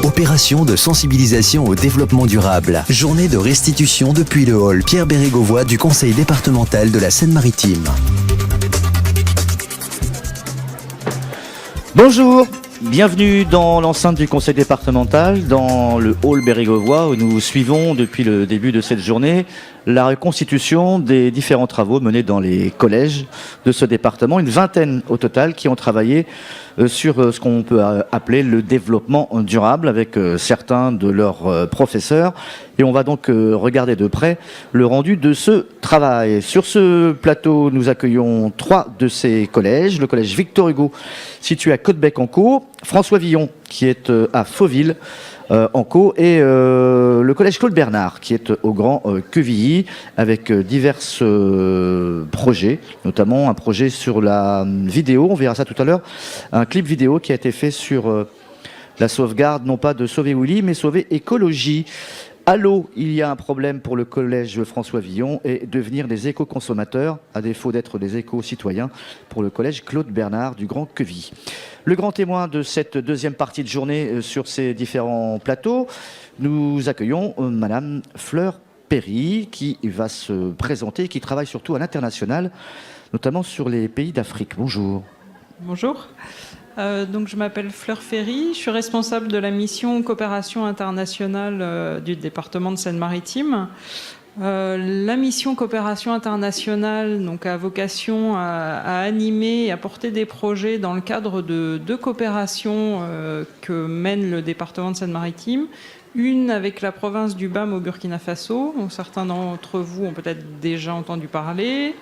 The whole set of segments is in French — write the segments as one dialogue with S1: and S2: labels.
S1: Opération de sensibilisation au développement durable. Journée de restitution depuis le hall Pierre Bérégovoy du Conseil départemental de la Seine-Maritime.
S2: Bonjour, bienvenue dans l'enceinte du Conseil départemental, dans le hall Bérégovoy où nous suivons depuis le début de cette journée la reconstitution des différents travaux menés dans les collèges de ce département. Une vingtaine au total qui ont travaillé sur ce qu'on peut appeler le développement durable avec certains de leurs professeurs. Et on va donc regarder de près le rendu de ce travail. Sur ce plateau, nous accueillons 3 de ces collèges. Le collège Victor Hugo, situé à Côtebec-en-Caux, François Villon, qui est à Fauville, en Caux, et le collège Claude Bernard qui est au Grand Quevilly avec divers projets, notamment un projet sur la vidéo, on verra ça tout à l'heure, un clip vidéo qui a été fait sur la sauvegarde, non pas de Sauver Willy, mais Sauver Écologie. À l'eau, il y a un problème pour le collège François Villon et devenir des éco-consommateurs, à défaut d'être des éco-citoyens, pour le collège Claude Bernard du Grand Quevilly. Le grand témoin de cette deuxième partie de journée sur ces différents plateaux, nous accueillons Madame Fleur Perry, qui va se présenter, qui travaille surtout à l'international, notamment sur les pays d'Afrique. Bonjour.
S3: Bonjour. Donc je m'appelle Fleur Ferry, je suis responsable de la mission coopération internationale du département de Seine-Maritime. La mission coopération internationale donc, a vocation à animer et à porter des projets dans le cadre de 2 coopérations que mène le département de Seine-Maritime. Une avec la province du BAM au Burkina Faso, dont certains d'entre vous ont peut-être déjà entendu parler,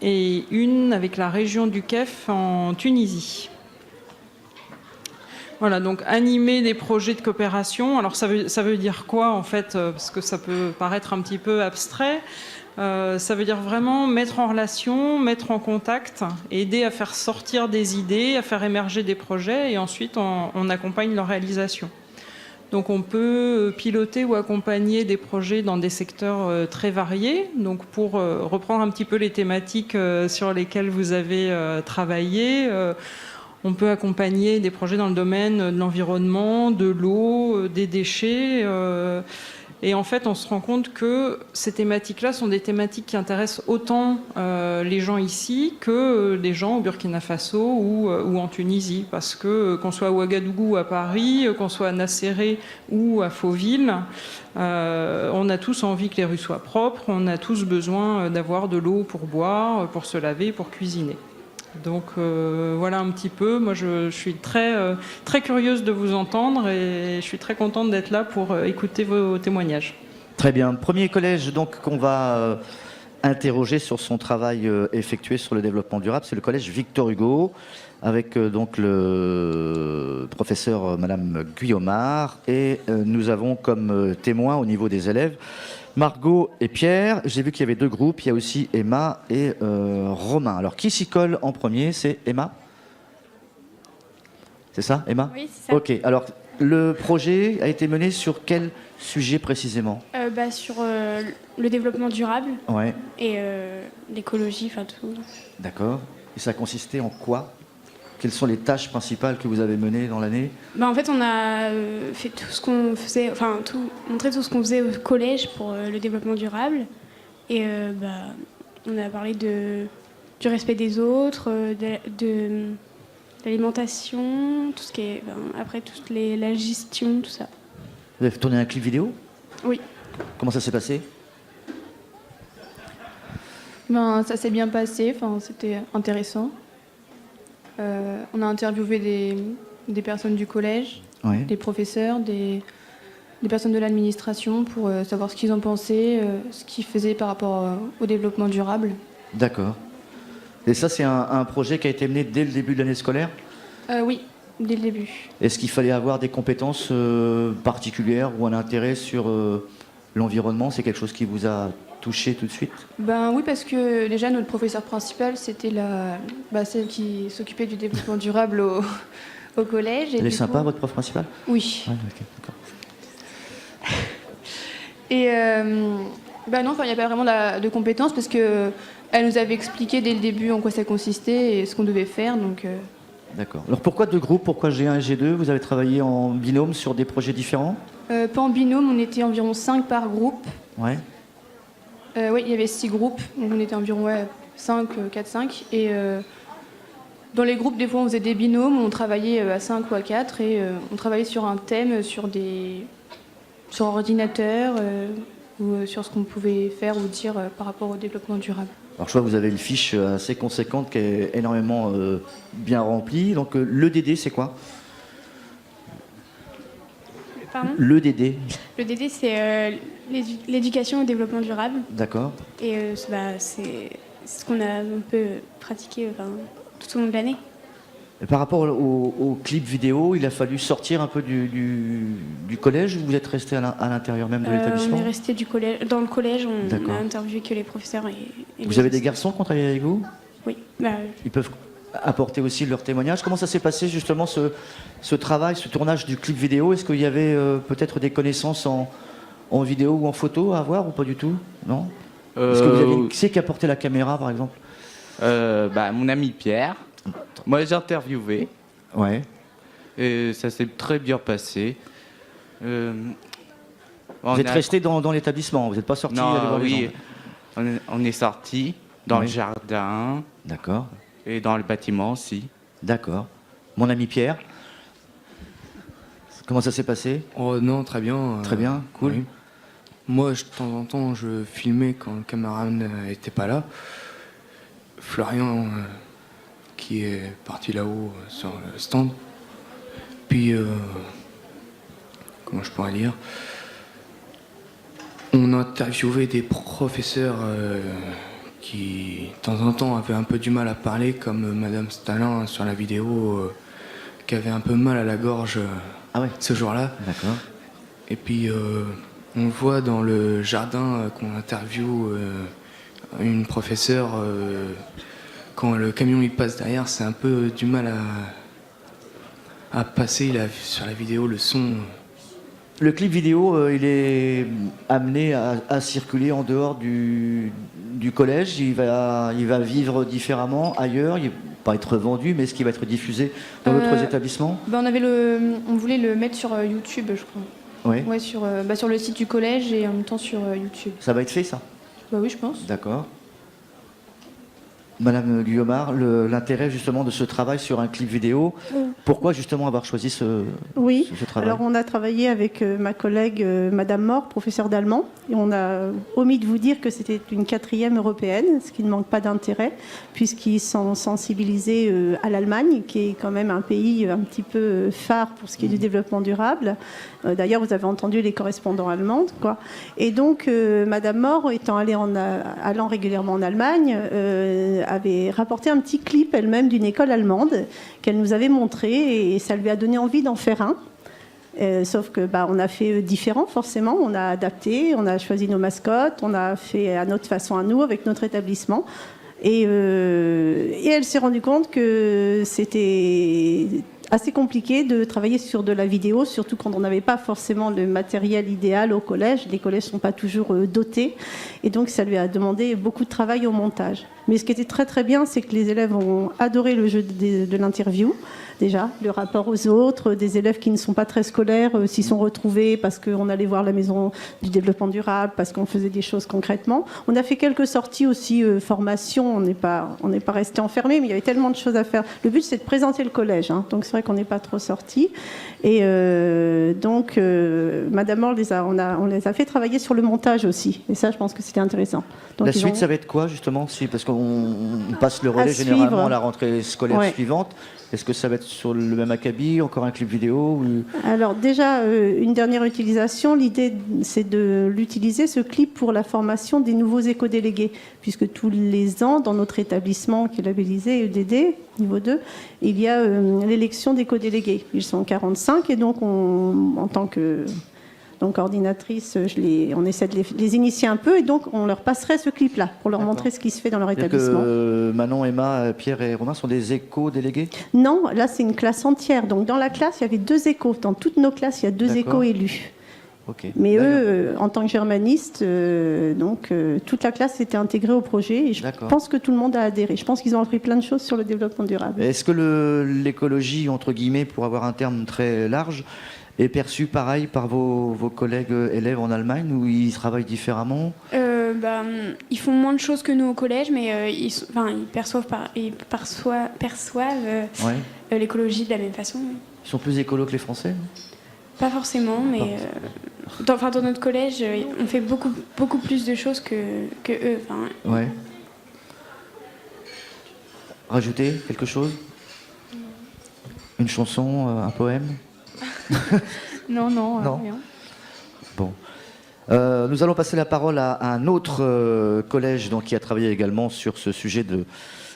S3: et une avec la région du Kef en Tunisie. Voilà, donc animer des projets de coopération. Alors ça veut dire quoi en fait, parce que ça peut paraître un petit peu abstrait. Ça veut dire vraiment mettre en relation, mettre en contact, aider à faire sortir des idées, à faire émerger des projets et ensuite on accompagne leur réalisation. Donc on peut piloter ou accompagner des projets dans des secteurs très variés. Donc pour reprendre un petit peu les thématiques sur lesquelles vous avez travaillé, on peut accompagner des projets dans le domaine de l'environnement, de l'eau, des déchets. Et en fait, on se rend compte que ces thématiques-là sont des thématiques qui intéressent autant les gens ici que les gens au Burkina Faso ou en Tunisie. Parce que qu'on soit à Ouagadougou ou à Paris, qu'on soit à Nasseré ou à Fauville, on a tous envie que les rues soient propres, on a tous besoin d'avoir de l'eau pour boire, pour se laver, pour cuisiner. Donc voilà un petit peu. Moi, je suis très curieuse de vous entendre et je suis très contente d'être là pour écouter vos témoignages.
S2: Très bien. Premier collège donc qu'on va interroger sur son travail effectué sur le développement durable, c'est le collège Victor Hugo, avec donc le professeur Madame Guillaumard, et nous avons comme témoins au niveau des élèves Margot et Pierre. J'ai vu qu'il y avait 2 groupes. Il y a aussi Emma et Romain. Alors, qui s'y colle en premier? C'est Emma? C'est ça, Emma?
S4: Oui, c'est ça.
S2: Ok. Alors, le projet a été mené sur quel sujet précisément?
S4: Sur le développement durable
S2: Ouais.
S4: et l'écologie, enfin tout.
S2: D'accord. Et ça consistait en quoi? Quelles sont les tâches principales que vous avez menées dans l'année?
S4: En fait, on a fait tout ce qu'on faisait, montré tout ce qu'on faisait au collège pour le développement durable. Et on a parlé du respect des autres, de l'alimentation, tout ce qui est après la gestion, tout ça.
S2: Vous avez tourné un clip vidéo?
S4: Oui.
S2: Comment ça s'est passé?
S5: Ça s'est bien passé, c'était intéressant. On a interviewé des personnes du collège,
S2: Ouais.
S5: des professeurs, des personnes de l'administration pour savoir ce qu'ils en pensaient, ce qu'ils faisaient par rapport au développement durable.
S2: D'accord. Et ça, c'est un projet qui a été mené dès le début de l'année scolaire?
S5: Oui, dès le début.
S2: Est-ce qu'il fallait avoir des compétences particulières ou un intérêt sur l'environnement? C'est quelque chose qui vous a touché tout de suite?
S5: Oui, parce que déjà notre professeur principal, c'était celle qui s'occupait du développement durable au collège. Et
S2: Elle est
S5: du
S2: sympa,
S5: coup...
S2: votre prof principal?
S5: Oui.
S2: Ouais, ok, d'accord.
S5: Et non, il n'y a pas vraiment de compétences parce que elle nous avait expliqué dès le début en quoi ça consistait et ce qu'on devait faire. Donc
S2: D'accord. Alors pourquoi deux groupes? Pourquoi G1 et G2? Vous avez travaillé en binôme sur des projets différents?
S5: Pas en binôme, on était environ 5 par groupe.
S2: Ouais.
S5: Oui, il y avait 6 groupes, donc on était environ 5, 4-5. Et dans les groupes, des fois, on faisait des binômes, on travaillait à 5 ou à 4, et on travaillait sur un thème, sur un ordinateur, ou sur ce qu'on pouvait faire ou dire par rapport au développement durable.
S2: Alors je vois que vous avez une fiche assez conséquente qui est énormément bien remplie. Donc le DD, c'est quoi?
S4: Pardon?
S2: Le DD.
S4: Le DD, c'est l'éducation au développement durable.
S2: D'accord.
S4: Et c'est ce qu'on a un peu pratiqué tout au long de l'année.
S2: Et par rapport au clip vidéo, il a fallu sortir un peu du collège, ou vous êtes resté à l'intérieur même de l'établissement?
S4: On est resté dans le collège, on
S2: D'accord.
S4: a interviewé que les professeurs. Et
S2: Vous avez des garçons qui ont travaillé avec vous?
S4: Oui.
S2: Ils peuvent apporter aussi leur témoignage. Comment ça s'est passé justement ce travail, ce tournage du clip vidéo? Est-ce qu'il y avait peut-être des connaissances en vidéo ou en photo à avoir, ou pas du tout? Non. Est-ce que vous avez... Qui c'est qui a porté la caméra par exemple?
S6: Mon ami Pierre. Moi j'ai interviewé.
S2: Ouais.
S6: Et ça s'est très bien passé.
S2: Vous êtes resté dans l'établissement, vous n'êtes pas sorti aller voir les gens?
S6: On est sorti dans le
S2: Oui.
S6: jardin
S2: D'accord.
S6: et dans le bâtiment aussi.
S2: D'accord. Mon ami Pierre, comment ça s'est passé?
S7: Oh non, très bien.
S2: Très bien, cool.
S7: Oui. Moi, de temps en temps, je filmais quand le caméraman n'était pas là. Florian, qui est parti là-haut sur le stand. Puis, comment je pourrais dire, on a interviewé des professeurs qui, de temps en temps, avaient un peu du mal à parler, comme Madame Stalin sur la vidéo, qui avait un peu mal à la gorge
S2: Ah ouais.
S7: ce jour-là.
S2: D'accord.
S7: Et puis, on voit dans le jardin qu'on interviewe une professeure, quand le camion il passe derrière, c'est un peu du mal à passer sur la vidéo le son.
S2: Le clip vidéo, il est amené à circuler en dehors du collège. Il va vivre différemment ailleurs. Il va pas être vendu, mais est-ce qu'il va être diffusé dans d'autres établissements?
S5: On voulait le mettre sur YouTube, je crois.
S2: Oui.
S5: Ouais, sur le site du collège et en même temps sur YouTube.
S2: Ça va être fait, ça?
S5: Bah oui, je pense.
S2: D'accord. Madame Guillaumard, l'intérêt justement de ce travail sur un clip vidéo, pourquoi justement avoir choisi ce travail?
S8: Alors on a travaillé avec ma collègue Madame Mort, professeure d'allemand, et on a omis de vous dire que c'était une 4e européenne, ce qui ne manque pas d'intérêt, puisqu'ils sont sensibilisés à l'Allemagne, qui est quand même un pays un petit peu phare pour ce qui est du développement durable. D'ailleurs, vous avez entendu les correspondants allemands, quoi. Et donc, Madame Mort, allant régulièrement en Allemagne, avait rapporté un petit clip elle-même d'une école allemande qu'elle nous avait montré, et ça lui a donné envie d'en faire un. Sauf que on a fait différent, forcément. On a adapté, on a choisi nos mascottes, on a fait à notre façon à nous, avec notre établissement. Et elle s'est rendue compte que c'était assez compliqué de travailler sur de la vidéo, surtout quand on n'avait pas forcément le matériel idéal au collège. Les collèges ne sont pas toujours dotés. Et donc, ça lui a demandé beaucoup de travail au montage. Mais ce qui était très très bien, c'est que les élèves ont adoré le jeu de l'interview. Déjà, le rapport aux autres, des élèves qui ne sont pas très scolaires s'y sont retrouvés parce qu'on allait voir la maison du développement durable, parce qu'on faisait des choses concrètement. On a fait quelques sorties aussi, formation, on n'est pas resté enfermé, mais il y avait tellement de choses à faire. Le but, c'est de présenter le collège, hein, donc c'est vrai qu'on n'est pas trop sortis. Et donc, Madame Mort, on les a fait travailler sur le montage aussi, et ça, je pense que c'était intéressant. Donc,
S2: la suite, ça va être quoi justement? Parce qu'on passe le relais généralement à la rentrée scolaire suivante. Est-ce que ça va être sur le même acabit, encore un clip vidéo ou...
S8: Alors déjà, une dernière utilisation, l'idée c'est de l'utiliser, ce clip, pour la formation des nouveaux éco-délégués, puisque tous les ans, dans notre établissement qui est labellisé EDD, niveau 2, il y a l'élection d'éco-délégués. Ils sont 45 et donc en tant que coordinatrice, on essaie de les initier un peu, et donc on leur passerait ce clip-là pour leur montrer ce qui se fait dans leur établissement.
S2: Manon, Emma, Pierre et Romain sont des éco-délégués?
S8: Non, là c'est une classe entière. Donc dans la classe, il y avait 2 échos. Dans toutes nos classes, il y a 2 échos élus.
S2: Ok.
S8: Mais
S2: D'accord.
S8: eux, en tant que germanistes, toute la classe était intégrée au projet et je
S2: D'accord.
S8: pense que tout le monde a adhéré. Je pense qu'ils ont appris plein de choses sur le développement durable.
S2: Est-ce que l'écologie, entre guillemets, pour avoir un terme très large, est perçue pareil par vos collègues élèves en Allemagne, ou ils travaillent différemment?
S4: Ils font moins de choses que nous au collège, mais ils perçoivent
S2: Ouais.
S4: l'écologie de la même façon. Oui.
S2: Ils sont plus écolos que les Français?
S4: Pas forcément, mais dans notre collège, on fait beaucoup plus de choses que eux. Enfin,
S2: Ouais. Rajouter quelque chose? Une chanson, un poème?
S5: Non,
S2: Non.
S5: rien.
S2: Bon. Nous allons passer la parole à un autre collège donc, qui a travaillé également sur ce sujet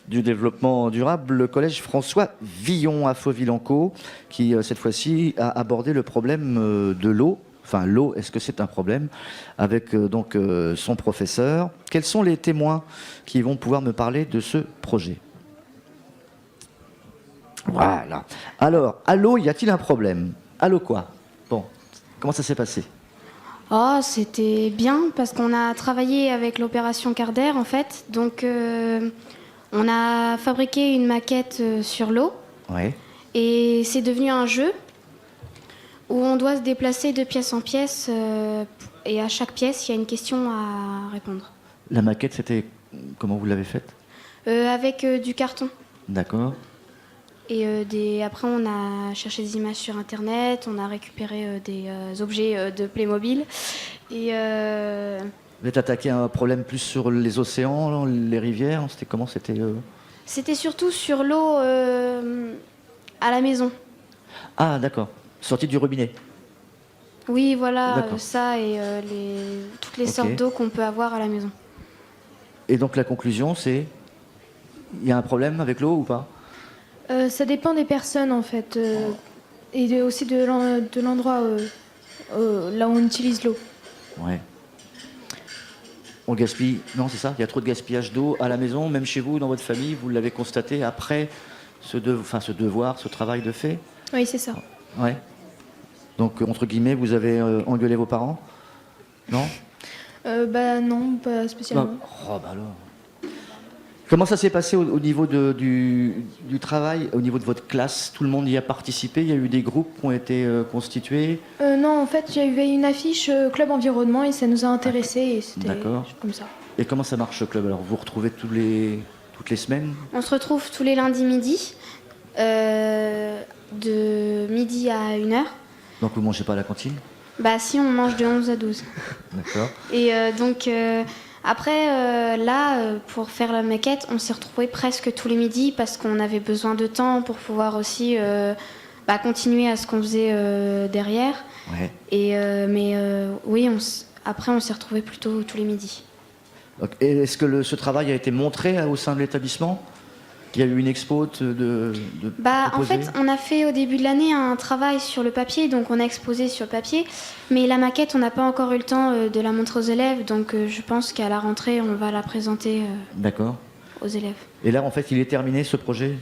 S2: du développement durable, le collège François Villon à Fauville-en-Caux, qui cette fois-ci a abordé le problème de l'eau. Enfin, l'eau, est-ce que c'est un problème? Avec son professeur. Quels sont les témoins qui vont pouvoir me parler de ce projet? Voilà. Alors, à l'eau, y a-t-il un problème? À l'eau quoi? Bon, comment ça s'est passé?
S4: Oh, c'était bien parce qu'on a travaillé avec l'opération Carder en fait. Donc, on a fabriqué une maquette sur l'eau
S2: Ouais.
S4: et c'est devenu un jeu où on doit se déplacer de pièce en pièce et à chaque pièce, il y a une question à répondre.
S2: La maquette, c'était... Comment vous l'avez faite?
S4: Avec du carton.
S2: D'accord.
S4: Et après, on a cherché des images sur Internet, on a récupéré des objets de Playmobil. Et
S2: Vous êtes attaqué à un problème plus sur les océans, les rivières? C'était comment?
S4: c'était surtout sur l'eau à la maison.
S2: Ah, d'accord. Sortie du robinet.
S4: Oui, voilà,
S2: D'accord.
S4: ça et toutes les
S2: Ok.
S4: sortes d'eau qu'on peut avoir à la maison.
S2: Et donc la conclusion, c'est... Il y a un problème avec l'eau ou pas?
S9: Ça dépend des personnes en fait, et aussi de l'endroit là où on utilise l'eau.
S2: Ouais. On gaspille... Non, c'est ça? Il y a trop de gaspillage d'eau à la maison, même chez vous, dans votre famille, vous l'avez constaté après ce devoir, ce travail de fait?
S9: Oui, c'est ça.
S2: Ouais. Donc, entre guillemets, vous avez engueulé vos parents? Non?
S9: Non, pas spécialement.
S2: Non. Oh, bah alors. Comment ça s'est passé au niveau du travail, au niveau de votre classe? Tout le monde y a participé? Il y a eu des groupes qui ont été constitués?
S9: Non, en fait, il y avait une affiche Club Environnement et ça nous a intéressés et c'était
S2: D'accord.
S9: comme ça.
S2: Et comment ça marche, ce club? Alors, vous vous retrouvez toutes les semaines?
S4: On se retrouve tous les lundis midi, de midi à 1h.
S2: Donc, vous mangez pas à la cantine?
S4: Bah si, on mange de 11 à 12.
S2: D'accord.
S4: Et après, pour faire la maquette, on s'est retrouvés presque tous les midis parce qu'on avait besoin de temps pour pouvoir aussi continuer à ce qu'on faisait derrière.
S2: Ouais.
S4: Oui, après, on s'est retrouvés plutôt tous les midis.
S2: Donc, et est-ce que ce travail a été montré au sein de l'établissement? Il y a eu une expo
S4: En
S2: proposée?
S4: fait, on a fait au début de l'année un travail sur le papier, donc on a exposé sur le papier. Mais la maquette, on n'a pas encore eu le temps de la montrer aux élèves, donc je pense qu'à la rentrée, on va la présenter
S2: D'accord.
S4: aux élèves.
S2: Et là, en fait, il est terminé, ce projet?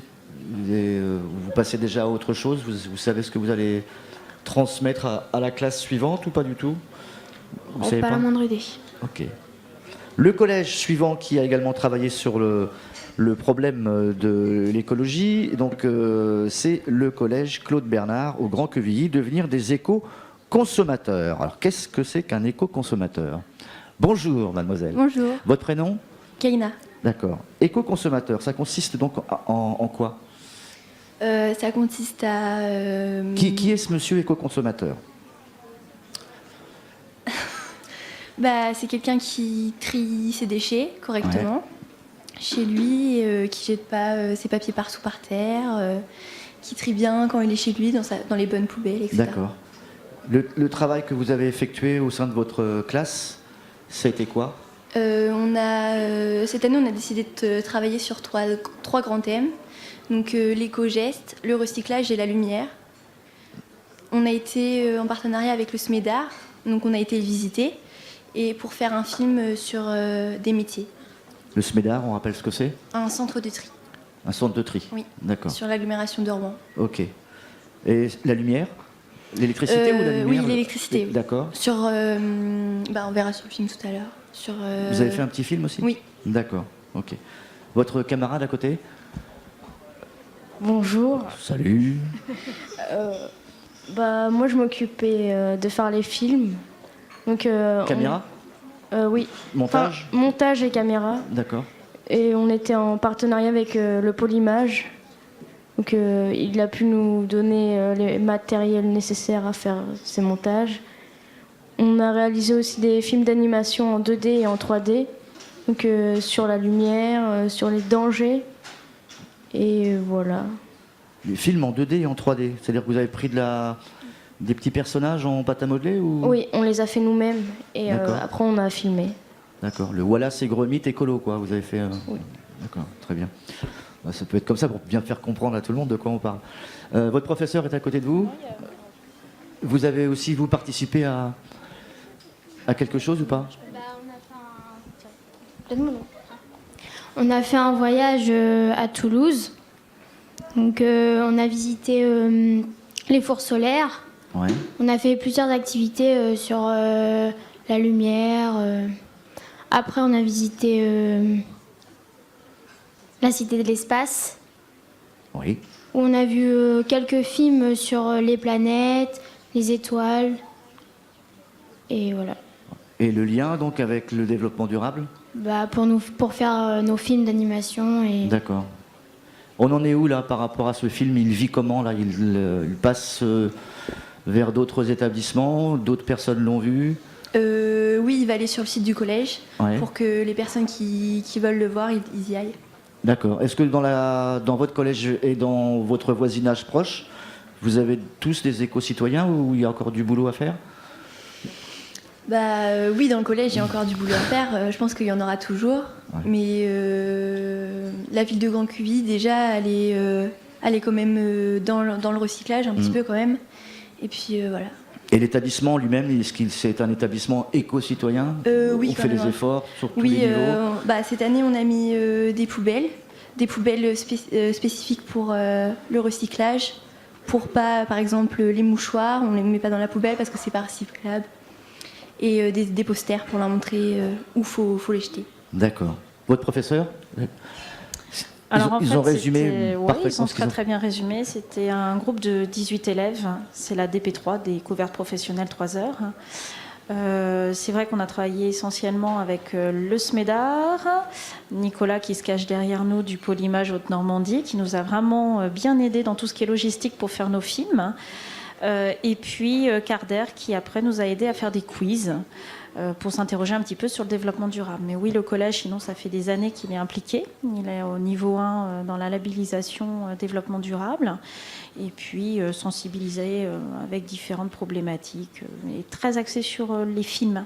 S2: Vous passez déjà à autre chose? Vous savez ce que vous allez transmettre à la classe suivante ou pas du tout? Vous savez
S4: Pas la moindre idée.
S2: Ok. Le collège suivant qui a également travaillé sur le problème de l'écologie, donc c'est le collège Claude Bernard au Grand Quevilly, devenir des éco-consommateurs. Alors qu'est-ce que c'est qu'un éco-consommateur? Bonjour mademoiselle.
S9: Bonjour,
S2: Votre prénom?
S9: Kaina.
S2: D'accord. Éco-consommateur, ça consiste donc en quoi?
S9: Ça consiste à...
S2: Qui est ce monsieur éco-consommateur?
S9: c'est quelqu'un qui trie ses déchets correctement chez lui, qui jette pas ses papiers partout par terre, qui trie bien quand il est chez lui dans les bonnes poubelles, etc.
S2: D'accord. Le travail que vous avez effectué au sein de votre classe, ça a été quoi?
S9: Cette année, on a décidé de travailler sur trois grands thèmes. Donc l'éco-geste, le recyclage et la lumière. On a été en partenariat avec le SMEDAR, donc on a été visiter, et pour faire un film sur des métiers.
S2: Le SMEDAR, on rappelle ce que c'est?
S9: Un centre de tri.
S2: Un centre de tri?
S9: Oui.
S2: D'accord.
S9: Sur l'agglomération de Rouen.
S2: Ok. Et la lumière? L'électricité ou la lumière?
S9: Oui, l'électricité. Oui.
S2: D'accord.
S9: On verra sur le film tout à l'heure.
S2: Vous avez fait un petit film aussi?
S9: Oui.
S2: D'accord, ok. Votre camarade à côté?
S10: Bonjour.
S2: Salut.
S10: Moi, je m'occupais de faire les films. Donc,
S2: Caméra?
S10: Oui.
S2: Montage?
S10: Montage et caméra.
S2: D'accord.
S10: Et on était en partenariat avec le pôle image. Donc, il a pu nous donner les matériels nécessaires à faire ces montages. On a réalisé aussi des films d'animation en 2D et en 3D. Donc, sur la lumière, sur les dangers. Et voilà.
S2: Les films en 2D et en 3D, c'est-à-dire que vous avez pris des petits personnages en pâte à modeler ou...
S10: Oui, on les a fait nous-mêmes et après on a filmé.
S2: D'accord, le Wallace et Gromit écolo, quoi, vous avez fait...
S10: Oui.
S2: D'accord, très bien. Ça peut être comme ça pour bien faire comprendre à tout le monde de quoi on parle. Votre professeur est à côté de vous? Vous avez aussi, vous, participé à quelque chose ou pas?
S11: On a fait un voyage à Toulouse. Donc on a visité les fours solaires.
S2: Ouais.
S11: On a fait plusieurs activités sur la lumière. Après on a visité la Cité de l'Espace.
S2: Oui.
S11: Où on a vu quelques films sur les planètes, les étoiles. Et voilà.
S2: Et le lien donc avec le développement durable?
S11: Pour faire nos films d'animation.
S2: D'accord. On en est où là par rapport à ce film? Il vit comment là? Il passe vers d'autres établissements? D'autres personnes l'ont vu?
S9: Oui, il va aller sur le site du collège pour que les personnes qui veulent le voir, ils y aillent.
S2: D'accord. Est-ce que dans votre collège et dans votre voisinage proche, vous avez tous des éco-citoyens ou il y a encore du boulot à faire?
S9: Oui, dans le collège, il y a encore du boulot à faire. Je pense qu'il y en aura toujours. Ouais. Mais la ville de Grand Cuvy, déjà, elle est quand même dans le recyclage, un petit peu quand même. Et puis voilà.
S2: Et l'établissement lui-même, est-ce qu'il c'est un établissement éco-citoyen?
S9: Oui,
S2: on fait des efforts sur tous les
S9: niveaux.
S2: Cette
S9: année, on a mis des poubelles spécifiques pour le recyclage. Pour pas, par exemple, les mouchoirs, on ne les met pas dans la poubelle parce que c'est pas recyclable. Et des posters pour leur montrer où faut les jeter.
S2: D'accord. Votre professeur?
S12: Ils ont résumé parfaitement. Ils ont très bien résumé. C'était un groupe de 18 élèves. C'est la DP3, découverte professionnelle 3 heures. C'est vrai qu'on a travaillé essentiellement avec le SMEDAR, Nicolas qui se cache derrière nous du pôle image Haute-Normandie, qui nous a vraiment bien aidés dans tout ce qui est logistique pour faire nos films. Et puis Carder qui après nous a aidé à faire des quiz pour s'interroger un petit peu sur le développement durable. Mais oui, le collège, sinon ça fait des années qu'il est impliqué. Il est au niveau 1 dans la labellisation développement durable et puis sensibilisé avec différentes problématiques et très axé sur les films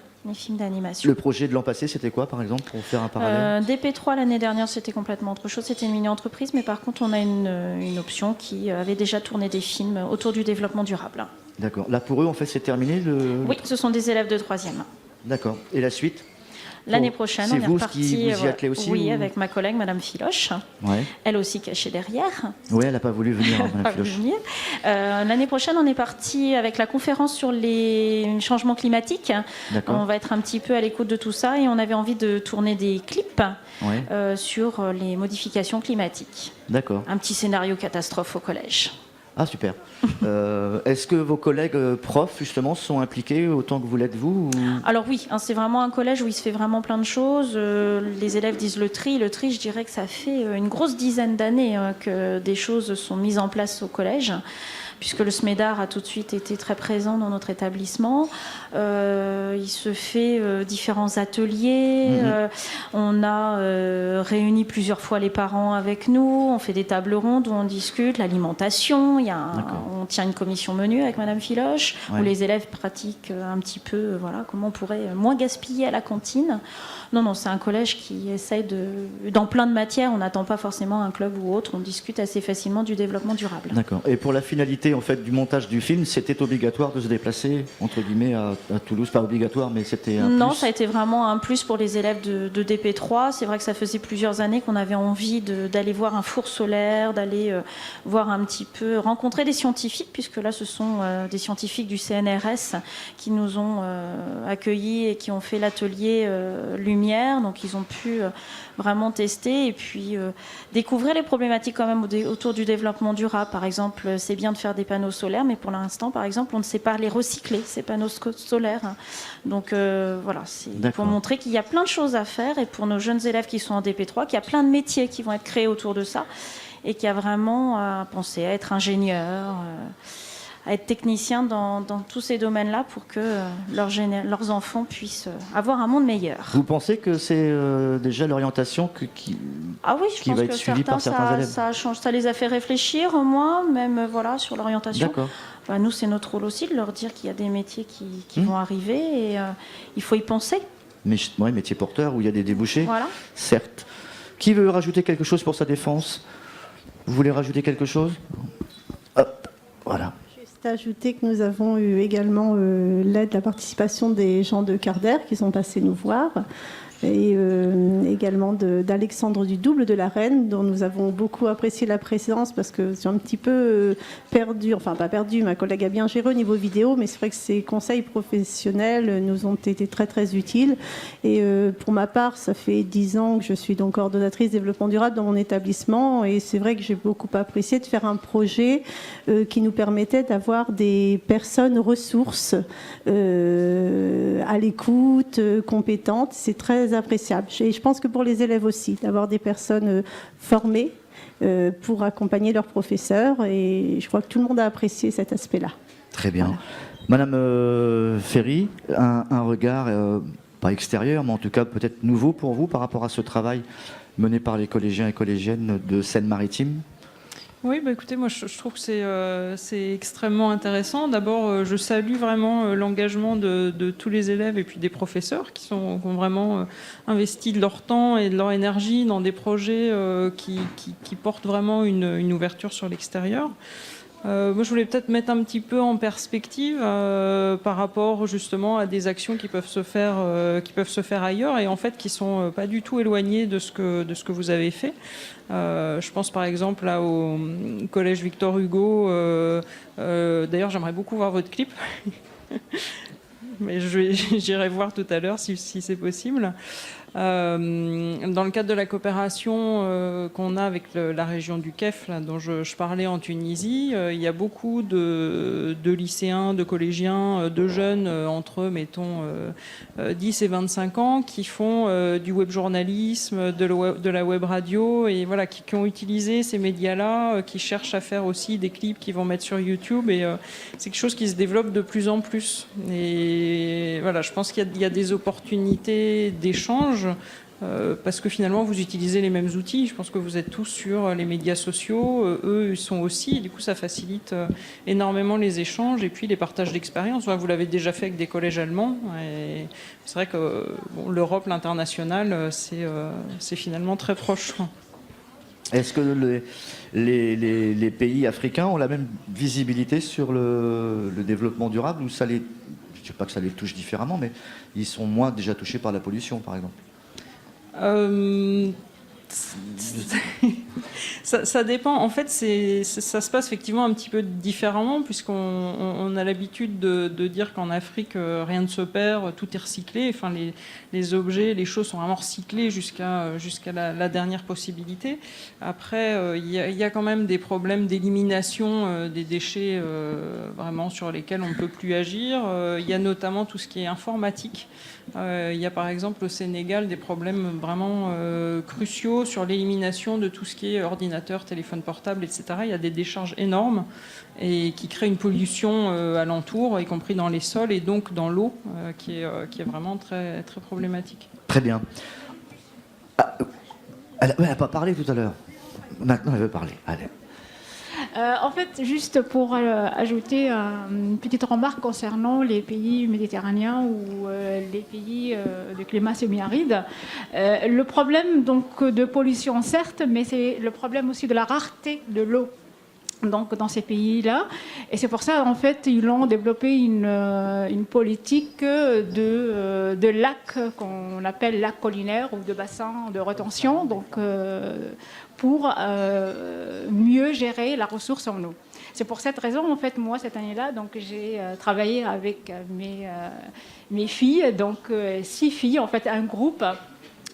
S12: d'animation.
S2: Le projet de l'an passé, c'était quoi par exemple pour faire un parallèle?
S12: DP3 l'année dernière, c'était complètement autre chose. C'était une mini-entreprise, mais par contre on a une option qui avait déjà tourné des films autour du développement durable.
S2: D'accord. Là pour eux, en fait, c'est terminé
S12: Oui, ce sont des élèves de 3e.
S2: D'accord. Et la suite?
S12: L'année prochaine, on est reparti.
S2: Qui vous y attelez aussi?
S12: Oui, avec ma collègue, Madame Filoche.
S2: Ouais.
S12: Elle aussi cachée derrière.
S2: Oui, elle n'a pas voulu venir, Madame Filoche.
S12: L'année prochaine, on est parti avec la conférence sur les changements climatiques. On va être un petit peu à l'écoute de tout ça et on avait envie de tourner des clips sur les modifications climatiques.
S2: D'accord.
S12: Un petit scénario catastrophe au collège.
S2: Ah, super. Est-ce que vos collègues profs, justement, sont impliqués autant que vous l'êtes vous ou...
S12: Alors oui, c'est vraiment un collège où il se fait vraiment plein de choses. Les élèves disent le tri. Le tri, je dirais que ça fait une grosse dizaine d'années que des choses sont mises en place au collège, puisque le SMEDAR a tout de suite été très présent dans notre établissement. Il se fait différents ateliers. On a réuni plusieurs fois les parents avec nous. On fait des tables rondes où on discute l'alimentation. On tient une commission menu avec Madame Filoche, où les élèves pratiquent un petit peu comment on pourrait moins gaspiller à la cantine. Non, c'est un collège qui essaye dans plein de matières, on n'attend pas forcément un club ou autre, on discute assez facilement du développement durable.
S2: D'accord. Et pour la finalité en fait du montage du film, c'était obligatoire de se déplacer entre guillemets à Toulouse, pas obligatoire, mais c'était un
S12: Non,
S2: plus.
S12: ça a été vraiment un plus pour les élèves de DP3. C'est vrai que ça faisait plusieurs années qu'on avait envie d'aller voir un four solaire, d'aller voir un petit peu, rencontrer des scientifiques, puisque là ce sont des scientifiques du CNRS qui nous ont accueillis et qui ont fait l'atelier lumière, donc ils ont pu vraiment tester et puis découvrir les problématiques quand même autour du développement durable. Par exemple, c'est bien de faire des panneaux solaires, mais pour l'instant, par exemple, on ne sait pas les recycler, ces panneaux solaires. Donc voilà, c'est pour montrer qu'il y a plein de choses à faire, et pour nos jeunes élèves qui sont en DP3, qu'il y a plein de métiers qui vont être créés autour de ça, et qu'il y a vraiment à penser à être ingénieur, à être technicien dans tous ces domaines-là pour que leurs enfants puissent avoir un monde meilleur.
S2: Vous pensez que c'est déjà l'orientation qui va être suivie par certains élèves?
S12: Ça change, ça les a fait réfléchir au moins, même voilà, sur l'orientation.
S2: D'accord.
S12: Enfin, nous, c'est notre rôle aussi de leur dire qu'il y a des métiers qui vont arriver et il faut y penser.
S2: Mais métier porteur où il y a des débouchés,
S12: voilà.
S2: Certes. Qui veut rajouter quelque chose pour sa défense? Vous voulez rajouter quelque chose? Hop, voilà.
S8: Ajouter que nous avons eu également l'aide, la participation des gens de Carder qui sont passés nous voir, et également d'Alexandre du Double de la Reine, dont nous avons beaucoup apprécié la présence parce que c'est un petit peu perdu, enfin pas perdu, ma collègue a bien géré au niveau vidéo, mais c'est vrai que ces conseils professionnels nous ont été très très utiles. Et pour ma part, ça fait 10 ans que je suis donc coordonnatrice développement durable dans mon établissement, et c'est vrai que j'ai beaucoup apprécié de faire un projet qui nous permettait d'avoir des personnes ressources à l'écoute, compétentes. C'est très appréciable. Et je pense que pour les élèves aussi, d'avoir des personnes formées pour accompagner leurs professeurs. Et je crois que tout le monde a apprécié cet aspect-là.
S2: Très bien.
S8: Voilà.
S2: Madame Ferry, un regard, pas extérieur, mais en tout cas peut-être nouveau pour vous par rapport à ce travail mené par les collégiens et collégiennes de Seine-Maritime?
S3: Oui, écoutez, moi je trouve que c'est extrêmement intéressant. D'abord, je salue vraiment l'engagement de tous les élèves et puis des professeurs qui ont vraiment investi de leur temps et de leur énergie dans des projets qui portent vraiment une ouverture sur l'extérieur. Moi, je voulais peut-être mettre un petit peu en perspective par rapport justement à des actions qui peuvent se faire ailleurs et en fait qui sont pas du tout éloignées de ce que vous avez fait. Je pense par exemple là au collège Victor Hugo. D'ailleurs, j'aimerais beaucoup voir votre clip. Mais j'irai voir tout à l'heure si c'est possible. Dans le cadre de la coopération qu'on a avec la région du Kef, là, dont je parlais en Tunisie, il y a beaucoup de lycéens, de collégiens, de jeunes entre, mettons, 10 et 25 ans qui font du web journalisme, de la web radio, et voilà, qui ont utilisé ces médias-là, qui cherchent à faire aussi des clips qu'ils vont mettre sur YouTube, et c'est quelque chose qui se développe de plus en plus. Et voilà, je pense qu'il y a des opportunités d'échange. Parce que finalement vous utilisez les mêmes outils. Je pense que vous êtes tous sur les médias sociaux, eux ils sont aussi, et du coup ça facilite énormément les échanges et puis les partages d'expériences. Vous l'avez déjà fait avec des collèges allemands, et c'est vrai que l'Europe, l'international, c'est finalement très proche.
S2: Est-ce que les pays africains ont la même visibilité sur le développement durable, ou ça les, je ne sais pas que ça les touche différemment, mais ils sont moins déjà touchés par la pollution par exemple?
S3: Ça dépend. En fait, ça se passe effectivement un petit peu différemment, puisqu'on a l'habitude de dire qu'en Afrique, rien ne se perd, tout est recyclé. Enfin, les objets, les choses sont vraiment recyclées jusqu'à la dernière possibilité. Après, il y a quand même des problèmes d'élimination des déchets vraiment sur lesquels on ne peut plus agir. Il y a notamment tout ce qui est informatique. Il y a par exemple au Sénégal des problèmes vraiment cruciaux sur l'élimination de tout ce qui est ordinateur, téléphone portable, etc. Il y a des décharges énormes et qui créent une pollution alentour, y compris dans les sols et donc dans l'eau, qui est vraiment très, très problématique.
S2: Très bien. Elle n'a pas parlé tout à l'heure. Maintenant, elle veut parler. Allez.
S13: En fait, juste pour ajouter une petite remarque concernant les pays méditerranéens ou les pays de climat semi-aride. Le problème donc de pollution, certes, mais c'est le problème aussi de la rareté de l'eau. donc dans ces pays-là. Et c'est pour ça, en fait, ils ont développé une politique de lacs qu'on appelle lacs collinaires ou de bassins de rétention, donc pour mieux gérer la ressource en eau. C'est pour cette raison, en fait, moi, cette année-là, donc j'ai travaillé avec mes filles, donc 6 filles, en fait, un groupe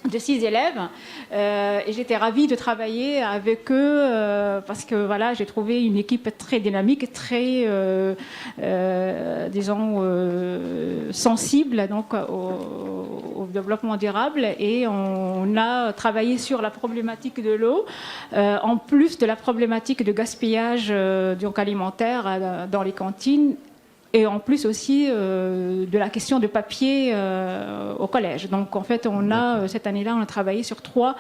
S13: de 6 élèves, et j'étais ravie de travailler avec eux parce que voilà, j'ai trouvé une équipe très dynamique, très disons sensible donc au développement durable, et on a travaillé sur la problématique de l'eau en plus de la problématique de gaspillage donc alimentaire dans les cantines. Et en plus aussi de la question de papier au collège. Donc en fait, cette année-là, on a travaillé sur 3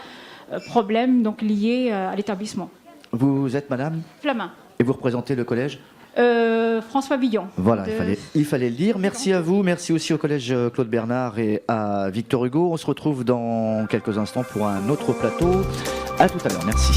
S13: problèmes donc, liés à l'établissement.
S2: Vous êtes madame
S13: Flamin.
S2: Et vous représentez le collège
S13: François Villon.
S2: Voilà, il fallait le dire. Merci à vous, merci aussi au collège Claude Bernard et à Victor Hugo. On se retrouve dans quelques instants pour un autre plateau. À tout à l'heure, merci.